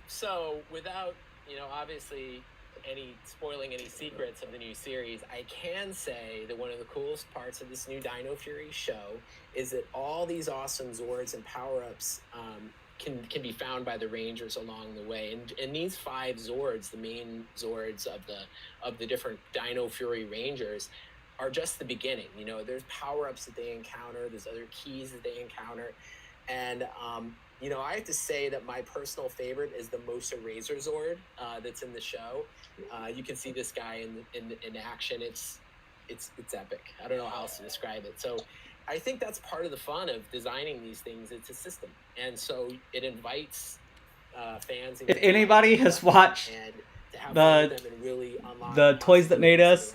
So without, obviously spoiling any secrets of the new series, I can say that one of the coolest parts of this new Dino Fury show is that all these awesome Zords and power-ups can be found by the Rangers along the way. And these 5 Zords, the main Zords of the different Dino Fury Rangers, are just the beginning. There's power-ups that they encounter, there's other keys that they encounter, and I have to say that my personal favorite is the Mosa Razor Zord that's in the show. You can see this guy in action. It's epic. I don't know how else to describe it. So I think that's part of the fun of designing these things. It's a system, and so it invites fans. If anybody has watched the Toys That Made Us,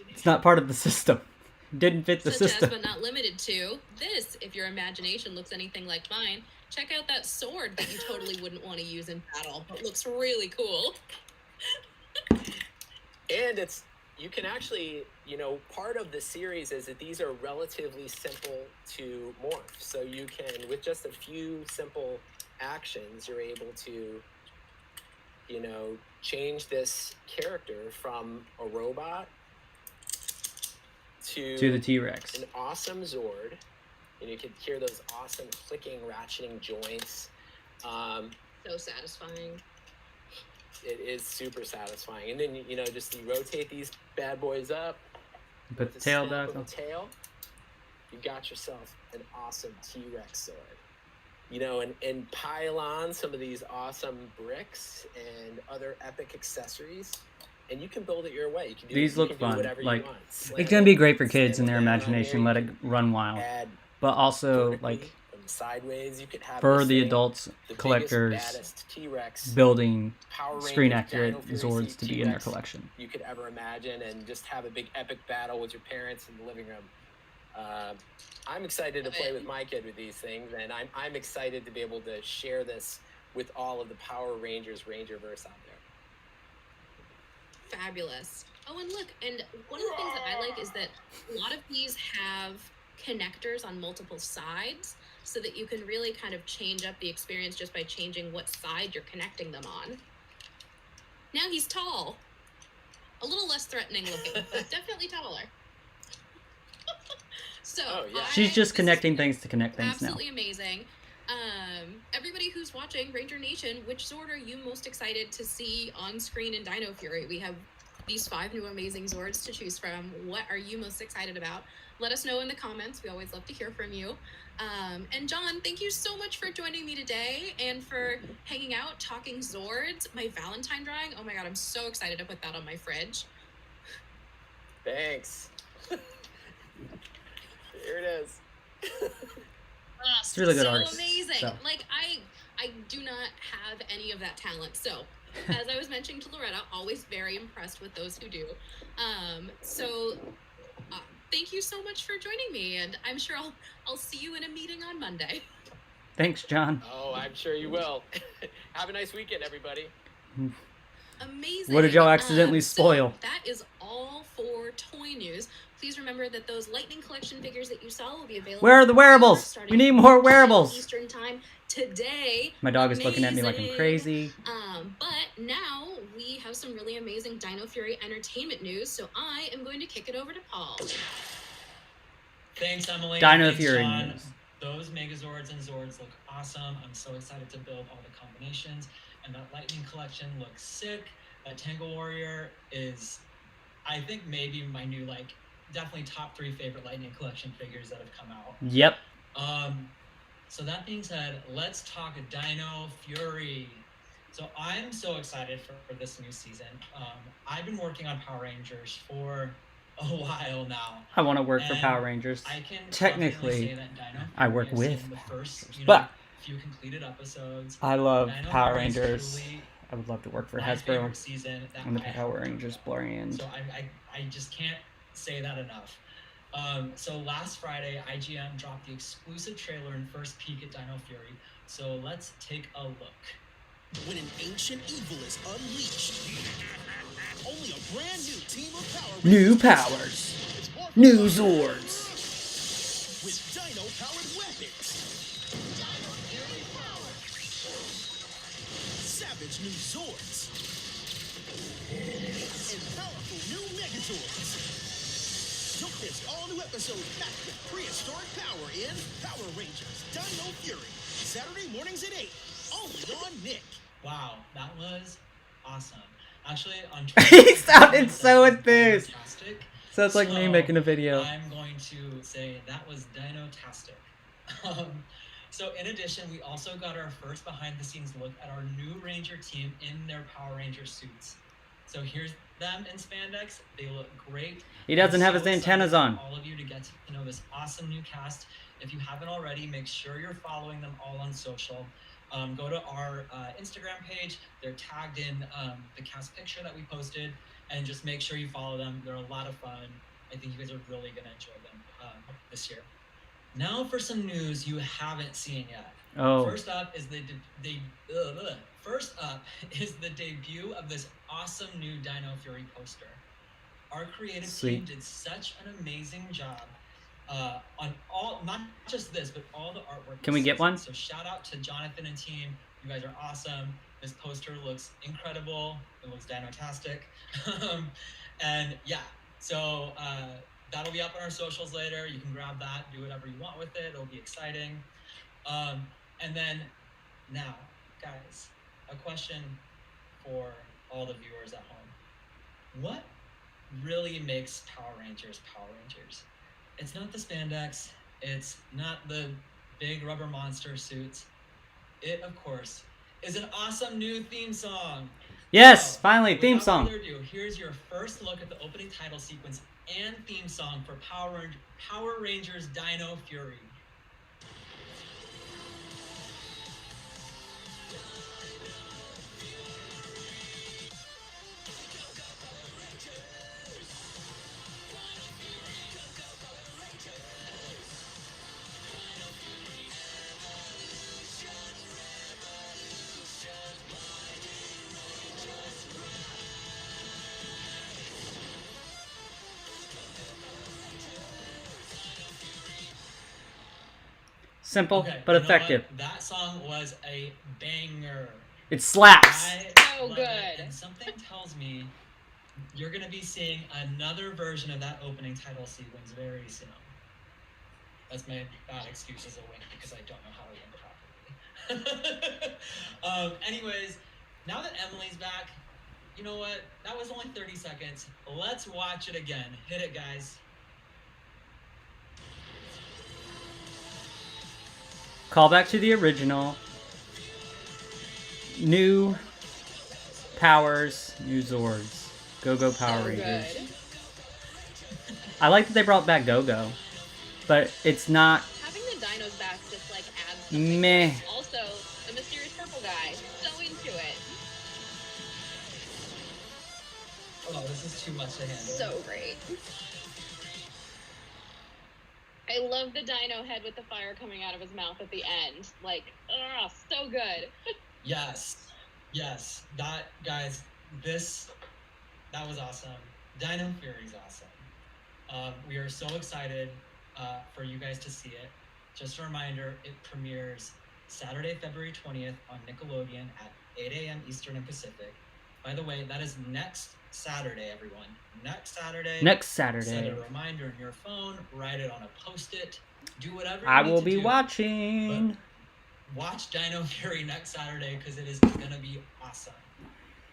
it's not part of the system. Didn't fit the system. Such as, but not limited to, this, if your imagination looks anything like mine, check out that sword that you totally wouldn't want to use in battle, but looks really cool. And you can actually, part of the series is that these are relatively simple to morph. So you can, with just a few simple actions, you're able to, change this character from a robot to the T-Rex. An awesome Zord. And you can hear those awesome clicking, ratcheting joints. So satisfying. It is super satisfying. And then, just you rotate these bad boys up. Put the tail back on. You got yourself an awesome T-Rex Zord. And pile on some of these awesome bricks and other epic accessories. And you can build it your way. You can do, these look fun. Like, it's gonna be great for kids and their imagination. Let it run wild. But also, like, sideways, you could have for the adults, collectors, building screen-accurate Zords to be in their collection. You could ever imagine, and just have a big epic battle with your parents in the living room. I'm excited to play with my kid with these things, and I'm excited to be able to share this with all of the Power Rangers Rangerverse out there. Fabulous. Oh, and look, and one of the things that I like is that a lot of these have connectors on multiple sides, so that you can really kind of change up the experience just by changing what side you're connecting them on. Now he's tall. A little less threatening looking, but definitely taller. So she's just connecting things to connect things absolutely now. Amazing. Everybody who's watching Ranger Nation, which Zord are you most excited to see on screen in Dino Fury? We have these 5 new amazing Zords to choose from. What are you most excited about? Let us know in the comments. We always love to hear from you. And John, thank you so much for joining me today and for hanging out, talking Zords. My Valentine drawing, oh my god, I'm so excited to put that on my fridge. Thanks. Here it is. It's really good so artist. Amazing. So. Like I do not have any of that talent. So as I was mentioning to Loretta, always very impressed with those who do. Thank you so much for joining me, and I'm sure I'll see you in a meeting on Monday. Thanks, John. Oh, I'm sure you will. Have a nice weekend, everybody. Amazing. What did y'all accidentally spoil? So that is all for toy news. Please remember that those Lightning Collection figures that you saw will be available. Where are the wearables? We need more wearables. Eastern time today. My dog is looking at me like I'm crazy. But now we have some really amazing Dino Fury entertainment news, so I am going to kick it over to Paul. Thanks, Emily. Dino Thanks, Fury John. news. Those Megazords and Zords look awesome. I'm so excited to build all the combinations. And that Lightning Collection looks sick. That Tangle Warrior is, I think, maybe my new, definitely top 3 favorite Lightning Collection figures that have come out. Yep. So that being said, let's talk Dino Fury. So I'm so excited for this new season. I've been working on Power Rangers for a while now. I want to work for Power Rangers. I can technically say that Dino Fury, I work I've with seen the first, but few completed episodes. I love Dino Power Fury is Rangers. truly I would love to work for my Hasbro favorite season that and the I have Power worked Rangers on. brand. So I just can't say that enough. So last Friday, IGN dropped the exclusive trailer and first peek at Dino Fury. So let's take a look. When an ancient evil is unleashed, only a brand new team of Power Rangers. New powers. New Zords. With Dino-powered weapons. Savage new Zords. And powerful new Megazords. Don't miss all new episodes packed with prehistoric power in Power Rangers Dino Fury. Saturday mornings at 8. Only on Nick. Wow, that was awesome. Actually, on He sounded so enthused. Fantastic. So it's like me making a video. I'm going to say that was Dino-tastic. So in addition, we also got our first behind-the-scenes look at our new Ranger team in their Power Ranger suits. So here's them in spandex. They look great. He doesn't have I'm his antennas excited on. for all of you to get to know this awesome new cast. If you haven't already, make sure you're following them all on social. Go to our Instagram page. They're tagged in the cast picture that we posted, and just make sure you follow them. They're a lot of fun. I think you guys are really going to enjoy them this year. Now for some news you haven't seen yet. Oh. First up is the debut of this awesome new Dino Fury poster. Our creative team did such an amazing job on all, not just this, but all the artwork. Can we get one? So shout out to Jonathan and team. You guys are awesome. This poster looks incredible. It looks dino-tastic. And yeah, so that'll be up on our socials later. You can grab that, do whatever you want with it. It'll be exciting. And then now, guys, a question for all the viewers at home. What really makes Power Rangers Power Rangers? It's not the spandex. It's not the big rubber monster suits. It, of course, is an awesome new theme song. Yes, So, finally, theme without song. further ado, here's your first look at the opening title sequence and theme song for Power Rangers Dino Fury. Simple Okay, but you know effective. what? That song was a banger. It slaps. I So love good. it, and something tells me you're going to be seeing another version of that opening title sequence very soon. That's my bad excuse as a wink because I don't know how to wink properly. Anyways, now that Emily's back, you know what? That was only 30 seconds. Let's watch it again. Hit it, guys. Call back to the original. New powers, new Zords. Go Power So Rangers. good. I like that they brought back Go-Go, but it's not Having the dinos back just like adds something. meh. To it. Also, the mysterious purple guy. So into it. Oh, this is too much to handle. So great. I love the dino head with the fire coming out of his mouth at the end. Like, so good. Yes. That, guys, that was awesome. Dino Fury's awesome. We are so excited for you guys to see it. Just a reminder, it premieres Saturday, February 20th on Nickelodeon at 8 a.m. Eastern and Pacific. By the way, that is next Saturday, everyone. Next Saturday. Set a reminder in your phone, write it on a Post-it, do whatever I you need will to be do. watching. But watch Dino Fury next Saturday because it is going to be awesome.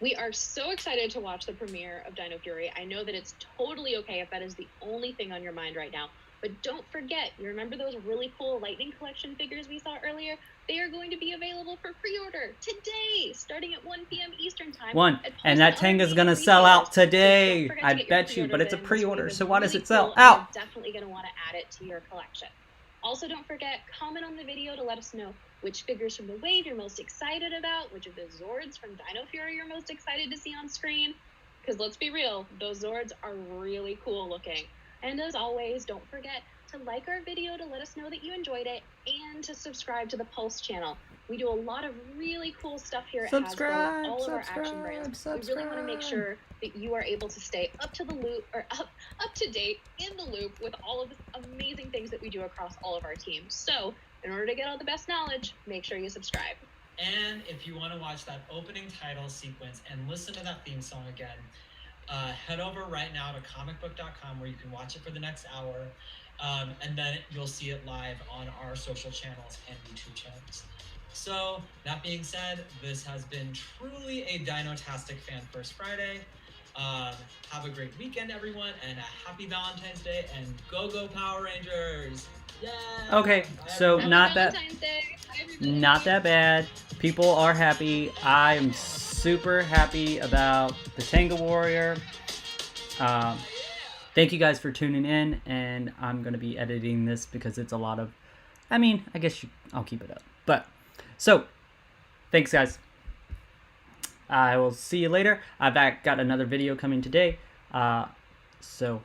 We are so excited to watch the premiere of Dino Fury. I know that it's totally okay if that is the only thing on your mind right now. But don't forget, you remember those really cool Lightning Collection figures we saw earlier? They are going to be available for pre-order today, starting at 1 p.m. Eastern Time. And that Tenga's going to sell out today. So I bet you, but it's a in. pre-order, so why does really it sell cool, and out? You're definitely going to want to add it to your collection. Also, don't forget, comment on the video to let us know which figures from the wave you're most excited about, which of the Zords from Dino Fury you're most excited to see on screen. Because let's be real, those Zords are really cool looking. And as always, don't forget to like our video to let us know that you enjoyed it and to subscribe to the Pulse channel. We do a lot of really cool stuff here at Hasbro, all of our action brands. We really want to make sure that you are able to stay up to the loop, or up to date, in the loop with all of the amazing things that we do across all of our teams. So in order to get all the best knowledge, make sure you subscribe. And if you want to watch that opening title sequence and listen to that theme song again, head over right now to comicbook.com where you can watch it for the next hour. And then you'll see it live on our social channels and YouTube channels. So, that being said, this has been truly a Dino-tastic Fan First Friday. Have a great weekend, everyone, and a happy Valentine's Day, and go Power Rangers! Yeah. Okay, so Happy not Valentine's Day. Bye, everybody. Not that bad. People are happy. I am super happy about the Tenga Warrior. Thank you guys for tuning in, and I'm going to be editing this because it's a lot of... I mean, I guess I'll keep it up. But, so, thanks guys. I will see you later. I've got another video coming today. So,